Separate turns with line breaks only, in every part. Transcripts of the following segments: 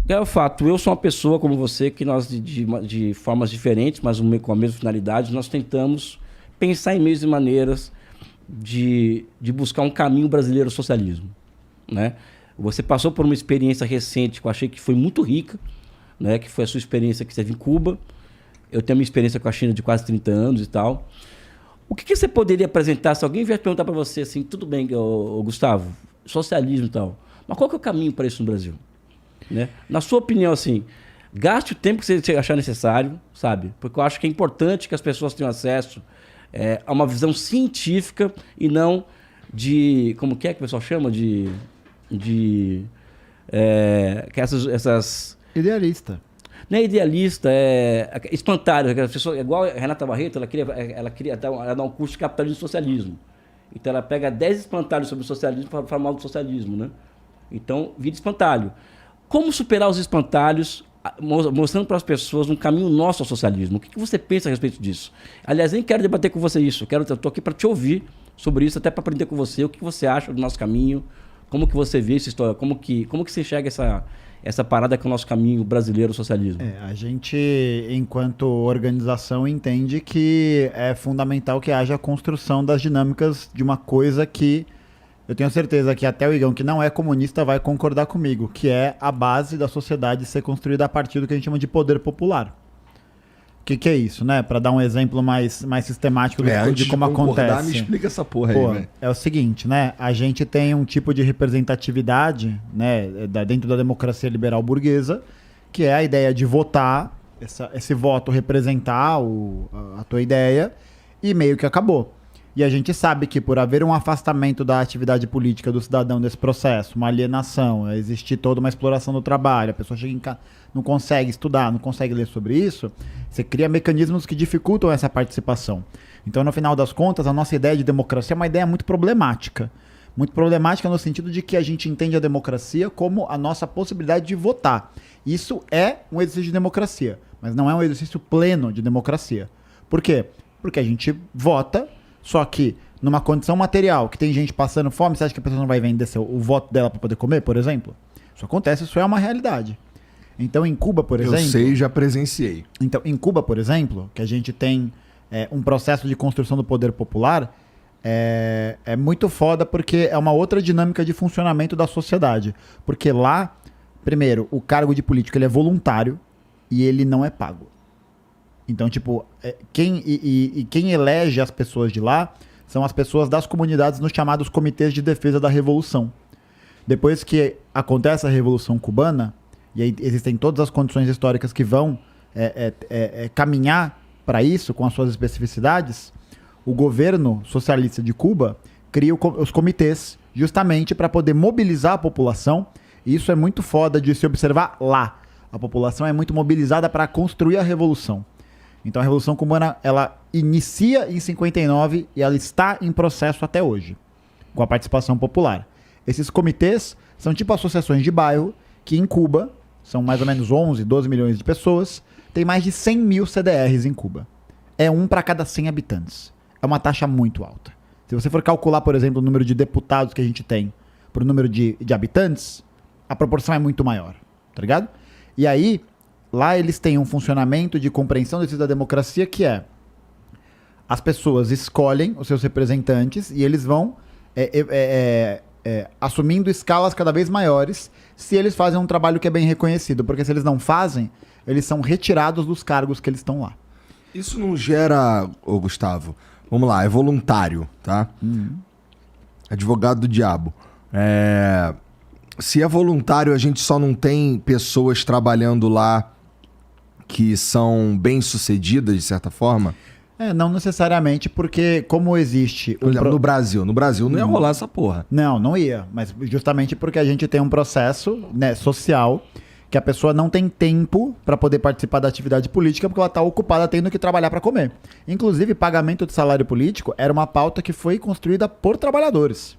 É o fato, eu sou uma pessoa como você, que nós, de formas diferentes, mas com a mesma finalidade, nós tentamos pensar em meios e maneiras de buscar um caminho brasileiro ao socialismo, né? Você passou por uma experiência recente que eu achei que foi muito rica, né? Que foi a sua experiência que teve em Cuba. Eu tenho uma experiência com a China de quase 30 anos e tal. O que você poderia apresentar se alguém vier perguntar para você assim, tudo bem, Gustavo, socialismo e tal, mas qual que é o caminho para isso no Brasil? Né? Na sua opinião, assim, gaste o tempo que você achar necessário, sabe? Porque eu acho que é importante que as pessoas tenham acesso a uma visão científica e não de... Como que é que o pessoal chama? Que essas...
Idealista.
Não é idealista, é espantalho. As pessoas, igual a Renata Barreto, ela queria dar um curso de capitalismo e socialismo. Então ela pega 10 espantalhos sobre o socialismo para falar mal do socialismo, né? Então vira espantalho. Como superar os espantalhos, mostrando para as pessoas um caminho nosso ao socialismo? O que você pensa a respeito disso? Aliás, nem quero debater com você isso. Eu estou aqui para te ouvir sobre isso, até para aprender com você. O que você acha do nosso caminho? Como que você vê essa história? Como que você enxerga essa parada que é o nosso caminho brasileiro ao socialismo?
A gente, enquanto organização, entende que é fundamental que haja a construção das dinâmicas de uma coisa que eu tenho certeza que até o Igão, que não é comunista, vai concordar comigo, que é a base da sociedade ser construída a partir do que a gente chama de poder popular. O que é isso, né? Para dar um exemplo mais sistemático de como acontece.
Me explica essa porra aí, velho.
É o seguinte, né? A gente tem um tipo de representatividade, né, dentro da democracia liberal burguesa, que é a ideia de votar, esse voto representar a tua ideia, e meio que acabou. E a gente sabe que por haver um afastamento da atividade política do cidadão desse processo, uma alienação, existir toda uma exploração do trabalho, a pessoa chega em casa, não consegue estudar, não consegue ler sobre isso, você cria mecanismos que dificultam essa participação. Então, no final das contas, a nossa ideia de democracia é uma ideia muito problemática. Muito problemática no sentido de que a gente entende a democracia como a nossa possibilidade de votar. Isso é um exercício de democracia, mas não é um exercício pleno de democracia. Por quê? Porque a gente vota, só que numa condição material, que tem gente passando fome, você acha que a pessoa não vai vender o voto dela para poder comer, por exemplo? Isso acontece, isso é uma realidade. Então, em Cuba, por exemplo...
Eu sei, já presenciei.
Então, em Cuba, por exemplo, que a gente tem um processo de construção do poder popular, é muito foda porque é uma outra dinâmica de funcionamento da sociedade. Porque lá, primeiro, o cargo de político ele é voluntário e ele não é pago. Então, tipo, quem elege as pessoas de lá são as pessoas das comunidades nos chamados comitês de defesa da revolução. Depois que acontece a Revolução Cubana, e aí existem todas as condições históricas que vão caminhar para isso, com as suas especificidades, o governo socialista de Cuba cria os comitês justamente para poder mobilizar a população, e isso é muito foda de se observar lá. A população é muito mobilizada para construir a revolução. Então a Revolução Cubana, ela inicia em 59 e ela está em processo até hoje, com a participação popular. Esses comitês são tipo associações de bairro, que em Cuba são mais ou menos 11, 12 milhões de pessoas, tem mais de 100 mil CDRs em Cuba. É um para cada 100 habitantes. É uma taxa muito alta. Se você for calcular, por exemplo, o número de deputados que a gente tem para o número de habitantes, a proporção é muito maior, tá ligado? E aí, lá eles têm um funcionamento de compreensão do exercício da democracia que é: as pessoas escolhem os seus representantes e eles vão assumindo escalas cada vez maiores se eles fazem um trabalho que é bem reconhecido. Porque se eles não fazem, eles são retirados dos cargos que eles estão lá.
Isso não gera, Gustavo, vamos lá, é voluntário, tá? Advogado do diabo. Se é voluntário, a gente só não tem pessoas trabalhando lá que são bem-sucedidas, de certa forma?
Não necessariamente, porque como existe...
Por exemplo, no Brasil não ia rolar essa porra.
Não ia, mas justamente porque a gente tem um processo, né, social, que a pessoa não tem tempo para poder participar da atividade política porque ela está ocupada tendo que trabalhar para comer. Inclusive, pagamento de salário político era uma pauta que foi construída por trabalhadores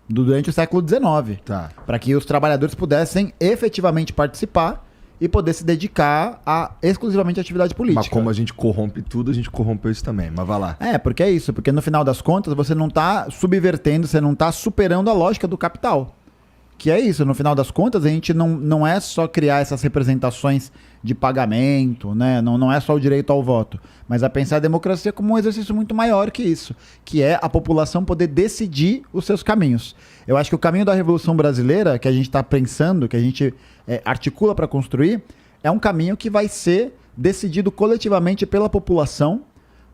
durante o século XIX, para que os trabalhadores pudessem efetivamente participar e poder se dedicar exclusivamente à atividade política.
Mas como a gente corrompe tudo, a gente corrompeu isso também. Mas vai lá.
Porque é isso. Porque no final das contas, você não está subvertendo, você não está superando a lógica do capital. Que é isso, no final das contas, a gente não é só criar essas representações de pagamento, né? Não é só o direito ao voto, mas a pensar a democracia como um exercício muito maior que isso, que é a população poder decidir os seus caminhos. Eu acho que o caminho da Revolução Brasileira, que a gente está pensando, que a gente articula para construir, é um caminho que vai ser decidido coletivamente pela população,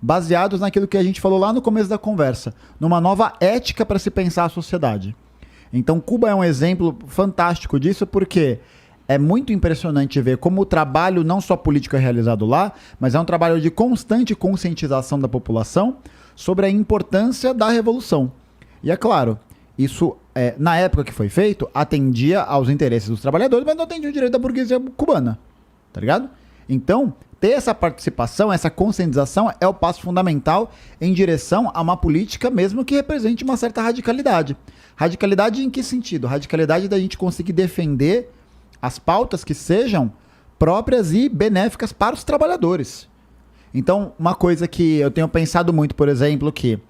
baseados naquilo que a gente falou lá no começo da conversa, numa nova ética para se pensar a sociedade. Então, Cuba é um exemplo fantástico disso, porque é muito impressionante ver como o trabalho, não só político, é realizado lá, mas é um trabalho de constante conscientização da população sobre a importância da revolução. E é claro, isso, na época que foi feito, atendia aos interesses dos trabalhadores, mas não atendia o direito da burguesia cubana, tá ligado? Então, ter essa participação, essa conscientização é o passo fundamental em direção a uma política mesmo que represente uma certa radicalidade. Radicalidade em que sentido? Radicalidade da gente conseguir defender as pautas que sejam próprias e benéficas para os trabalhadores. Então, uma coisa que eu tenho pensado muito, por exemplo, que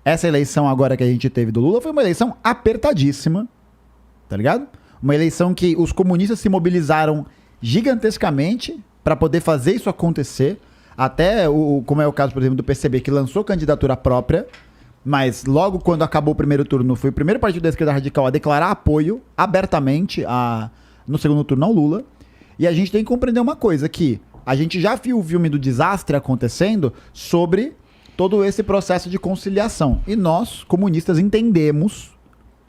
essa eleição agora que a gente teve do Lula foi uma eleição apertadíssima, tá ligado? Uma eleição que os comunistas se mobilizaram gigantescamente para poder fazer isso acontecer, até como é o caso, por exemplo, do PCB, que lançou candidatura própria, mas logo quando acabou o primeiro turno, foi o primeiro partido da esquerda radical a declarar apoio abertamente no segundo turno ao Lula. E a gente tem que compreender uma coisa, que a gente já viu o filme do desastre acontecendo sobre todo esse processo de conciliação. E nós, comunistas, entendemos,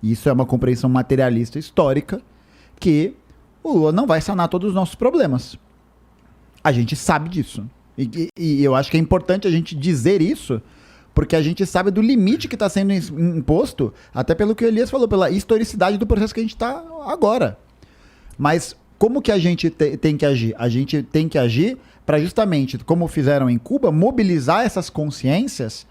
isso é uma compreensão materialista histórica, que o Lula não vai sanar todos os nossos problemas. A gente sabe disso. E eu acho que é importante a gente dizer isso, porque a gente sabe do limite que está sendo imposto, até pelo que o Elias falou, pela historicidade do processo que a gente está agora. Mas como que a gente tem que agir? A gente tem que agir para justamente, como fizeram em Cuba, mobilizar essas consciências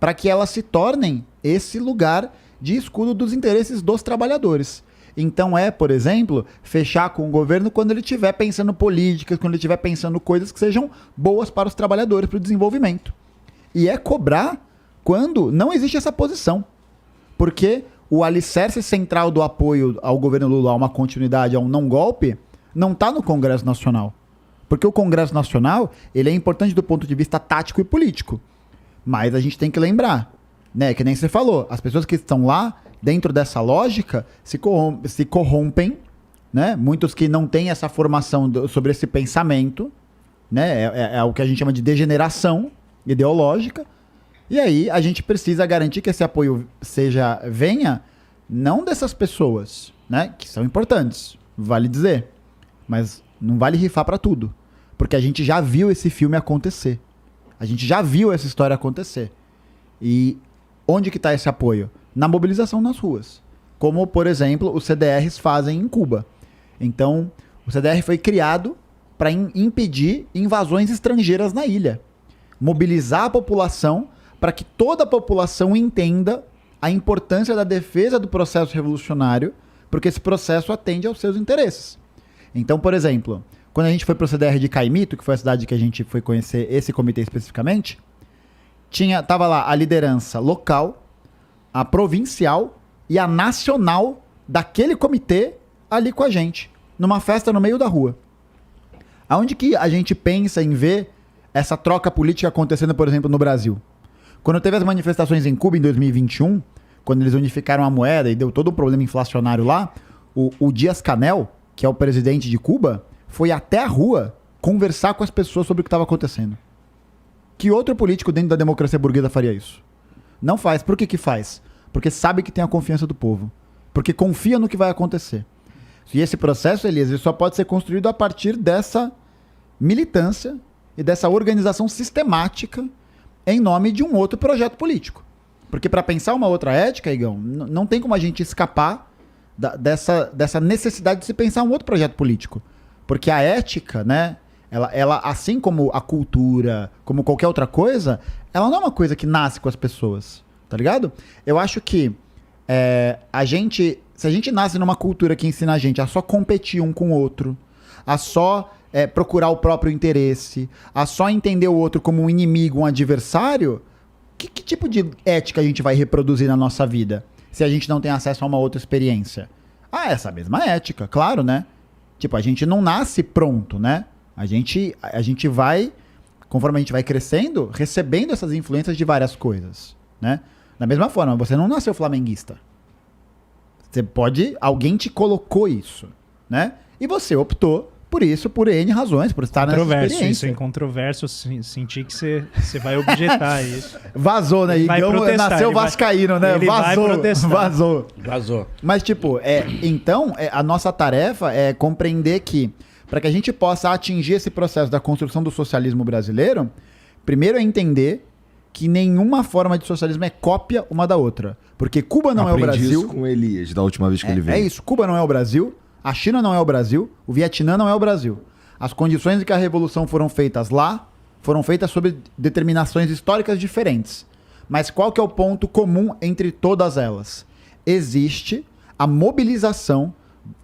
para que elas se tornem esse lugar de escudo dos interesses dos trabalhadores. Então por exemplo, fechar com o governo quando ele estiver pensando políticas, quando ele estiver pensando coisas que sejam boas para os trabalhadores, para o desenvolvimento. E cobrar quando não existe essa posição. Porque o alicerce central do apoio ao governo Lula, a uma continuidade, a um não golpe, não está no Congresso Nacional. Porque o Congresso Nacional, ele é importante do ponto de vista tático e político. Mas a gente tem que lembrar, né, que nem você falou, as pessoas que estão lá, dentro dessa lógica, se corrompem, né? Muitos que não têm essa formação sobre esse pensamento, né? É o que a gente chama de degeneração ideológica. E aí a gente precisa garantir que esse apoio venha não dessas pessoas, né? Que são importantes, vale dizer, mas não vale rifar para tudo, porque a gente já viu esse filme acontecer, a gente já viu essa história acontecer. E onde que está esse apoio? Na mobilização nas ruas, como por exemplo os CDRs fazem em Cuba. Então o CDR foi criado para impedir invasões estrangeiras na ilha, mobilizar a população para que toda a população entenda a importância da defesa do processo revolucionário, porque esse processo atende aos seus interesses. Então, por exemplo, quando a gente foi para o CDR de Caimito, que foi a cidade que a gente foi conhecer esse comitê especificamente, tava lá a liderança local, a provincial e a nacional daquele comitê ali com a gente, numa festa no meio da rua. Aonde que a gente pensa em ver essa troca política acontecendo, por exemplo, no Brasil? Quando teve as manifestações em Cuba em 2021, quando eles unificaram a moeda e deu todo o problema inflacionário lá, o Díaz-Canel, que é o presidente de Cuba, foi até a rua conversar com as pessoas sobre o que estava acontecendo. Que outro político dentro da democracia burguesa faria isso? Não faz. Por que faz? Porque sabe que tem a confiança do povo. Porque confia no que vai acontecer. E esse processo, Elias, ele só pode ser construído a partir dessa militância e dessa organização sistemática em nome de um outro projeto político. Porque para pensar uma outra ética, Igão, não tem como a gente escapar dessa necessidade de se pensar um outro projeto político. Porque a ética, né, ela, assim como a cultura, como qualquer outra coisa, ela não é uma coisa que nasce com as pessoas, tá ligado? Eu acho que se a gente nasce numa cultura que ensina a gente a só competir um com o outro, a só procurar o próprio interesse, a só entender o outro como um inimigo, um adversário, que tipo de ética a gente vai reproduzir na nossa vida se a gente não tem acesso a uma outra experiência? a essa mesma ética, claro, né? Tipo, a gente não nasce pronto, né? A gente vai, conforme a gente vai crescendo, recebendo essas influências de várias coisas, né? Da mesma forma, você não nasceu flamenguista. Alguém te colocou isso, né? E você optou por isso, por N razões, por estar nessa experiência.
Isso é incontroverso, sentir que você vai objetar isso.
Vazou, né? Igão nasceu vascaíno, né? Vazou. Mas, tipo, então, a nossa tarefa é compreender que, para que a gente possa atingir esse processo da construção do socialismo brasileiro, primeiro é entender que nenhuma forma de socialismo é cópia uma da outra. Porque Cuba não é o Brasil.
Isso com o Elias, da última vez que ele veio.
É isso, Cuba não é o Brasil, a China não é o Brasil, o Vietnã não é o Brasil. As condições em que a revolução foram feitas lá, foram feitas sob determinações históricas diferentes. Mas qual que é o ponto comum entre todas elas? Existe a mobilização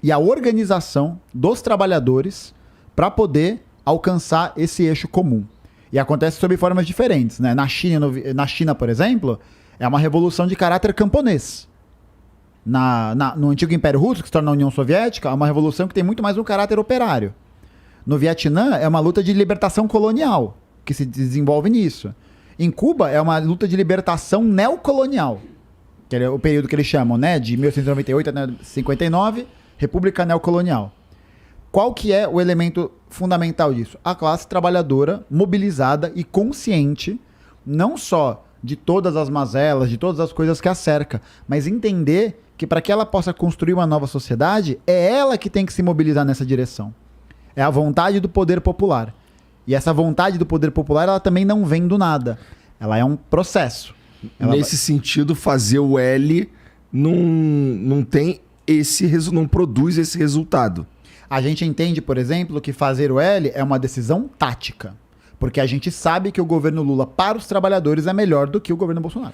e a organização dos trabalhadores para poder alcançar esse eixo comum. E acontece sob formas diferentes, né? Na China, por exemplo, é uma revolução de caráter camponês. No antigo Império Russo, que se torna a União Soviética, é uma revolução que tem muito mais um caráter operário. No Vietnã, é uma luta de libertação colonial, que se desenvolve nisso. Em Cuba, é uma luta de libertação neocolonial, que é o período que eles chamam, né? De 1898 a 1959, República Neocolonial. Qual que é o elemento fundamental disso? A classe trabalhadora mobilizada e consciente, não só de todas as mazelas, de todas as coisas que a cerca, mas entender que para que ela possa construir uma nova sociedade, é ela que tem que se mobilizar nessa direção. É a vontade do poder popular. E essa vontade do poder popular, ela também não vem do nada. Ela é um processo.
Nesse sentido, fazer o L não tem não produz esse resultado.
A gente entende, por exemplo, que fazer o L é uma decisão tática. Porque a gente sabe que o governo Lula para os trabalhadores é melhor do que o governo Bolsonaro.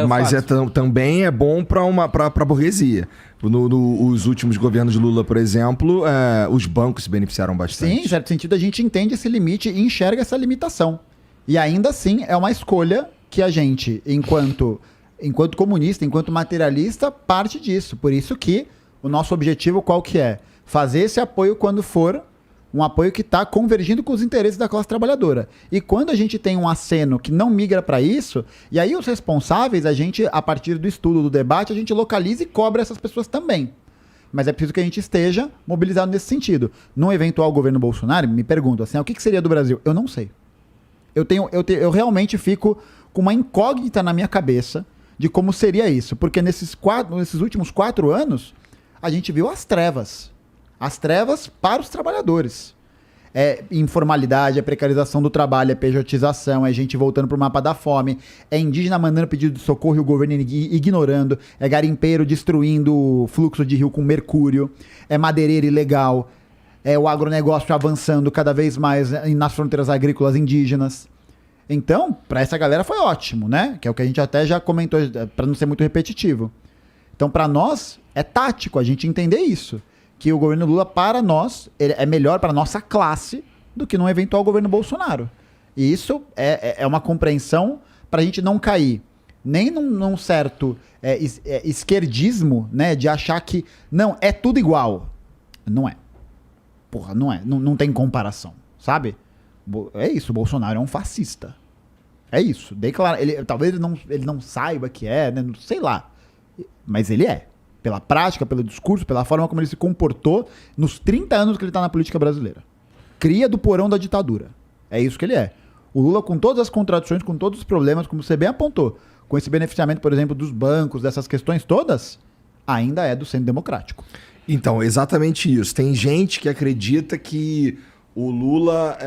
Mas também é bom para a burguesia. Os últimos governos de Lula, por exemplo, os bancos se beneficiaram bastante.
Sim, em certo sentido a gente entende esse limite e enxerga essa limitação. E ainda assim é uma escolha que a gente, enquanto comunista, enquanto materialista, parte disso. Por isso que o nosso objetivo qual que é? Fazer esse apoio quando for um apoio que está convergindo com os interesses da classe trabalhadora. E quando a gente tem um aceno que não migra para isso, e aí os responsáveis, a gente, a partir do estudo, do debate, a gente localiza e cobra essas pessoas também. Mas é preciso que a gente esteja mobilizado nesse sentido. Num eventual governo Bolsonaro, me pergunto assim, o que seria do Brasil? Eu não sei. Eu realmente fico com uma incógnita na minha cabeça de como seria isso. Porque nesses últimos 4 anos, a gente viu as trevas. As trevas para os trabalhadores. É informalidade, é precarização do trabalho, é pejotização, é gente voltando para o mapa da fome, é indígena mandando pedido de socorro e o governo ignorando, é garimpeiro destruindo o fluxo de rio com mercúrio, é madeireiro ilegal, é o agronegócio avançando cada vez mais nas fronteiras agrícolas indígenas. Então, para essa galera foi ótimo, né? Que é o que a gente até já comentou, para não ser muito repetitivo. Então, para nós, é tático a gente entender isso. Que o governo Lula, para nós, é melhor para a nossa classe do que num eventual governo Bolsonaro. E isso é uma compreensão para a gente não cair nem num certo esquerdismo, né, de achar que, não, é tudo igual. Não é. Porra, não é. Não tem comparação, sabe? É isso, o Bolsonaro é um fascista. É isso. Talvez ele não saiba que é, né, sei lá. Mas ele é. Pela prática, pelo discurso, pela forma como ele se comportou nos 30 anos que ele está na política brasileira. Cria do porão da ditadura. É isso que ele é. O Lula, com todas as contradições, com todos os problemas, como você bem apontou, com esse beneficiamento, por exemplo, dos bancos, dessas questões todas, ainda é do centro democrático.
Então, exatamente isso. Tem gente que acredita que o Lula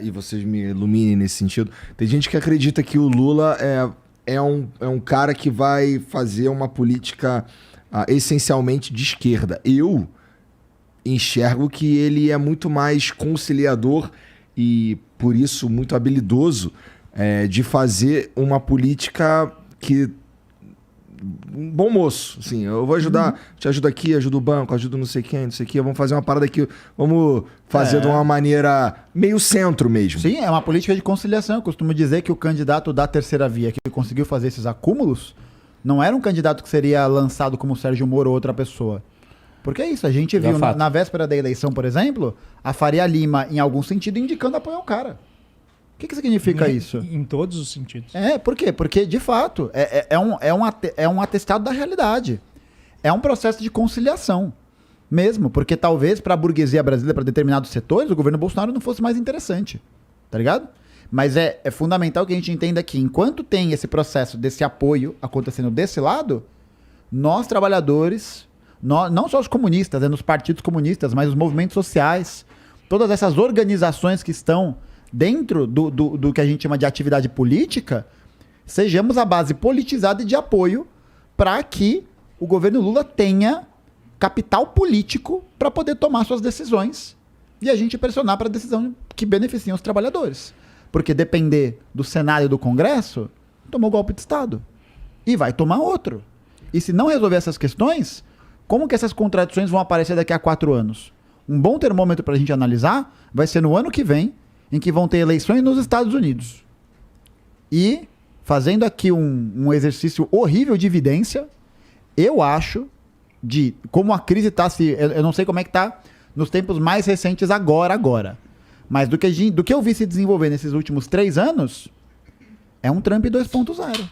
e vocês me iluminem nesse sentido, tem gente que acredita que o Lula é um cara que vai fazer uma política essencialmente de esquerda. Eu enxergo que ele é muito mais conciliador e, por isso, muito habilidoso de fazer uma política que... Bom moço, assim, eu vou ajudar, te ajudo aqui, ajudo o banco, ajudo não sei quem, não sei o que, vamos fazer uma parada aqui, vamos fazer de uma maneira meio centro mesmo.
Sim, é uma política de conciliação. Eu costumo dizer que o candidato da terceira via que conseguiu fazer esses acúmulos não era um candidato que seria lançado como Sérgio Moro ou outra pessoa. Porque é isso, a gente viu na véspera da eleição, por exemplo, a Faria Lima, em algum sentido, indicando apoio ao cara. O que significa isso?
Em todos os sentidos.
Por quê? Porque, de fato, é um atestado da realidade. É um processo de conciliação mesmo, porque talvez para a burguesia brasileira, para determinados setores, o governo Bolsonaro não fosse mais interessante, tá ligado? Mas é fundamental que a gente entenda que enquanto tem esse processo desse apoio acontecendo desse lado, nós trabalhadores, não só os comunistas, nos partidos comunistas, mas os movimentos sociais, todas essas organizações que estão dentro do que a gente chama de atividade política, sejamos a base politizada e de apoio para que o governo Lula tenha capital político para poder tomar suas decisões e a gente pressionar para a decisão que beneficiem os trabalhadores. Porque depender do Senado e do Congresso, tomou golpe de Estado. E vai tomar outro. E se não resolver essas questões, como que essas contradições vão aparecer daqui a 4 anos? Um bom termômetro para a gente analisar vai ser no ano que vem, em que vão ter eleições nos Estados Unidos. E, fazendo aqui um exercício horrível de evidência, eu acho, de como a crise está eu não sei como é que está nos tempos mais recentes agora. Mas do que eu vi se desenvolver nesses últimos 3 anos, é um Trump 2.0.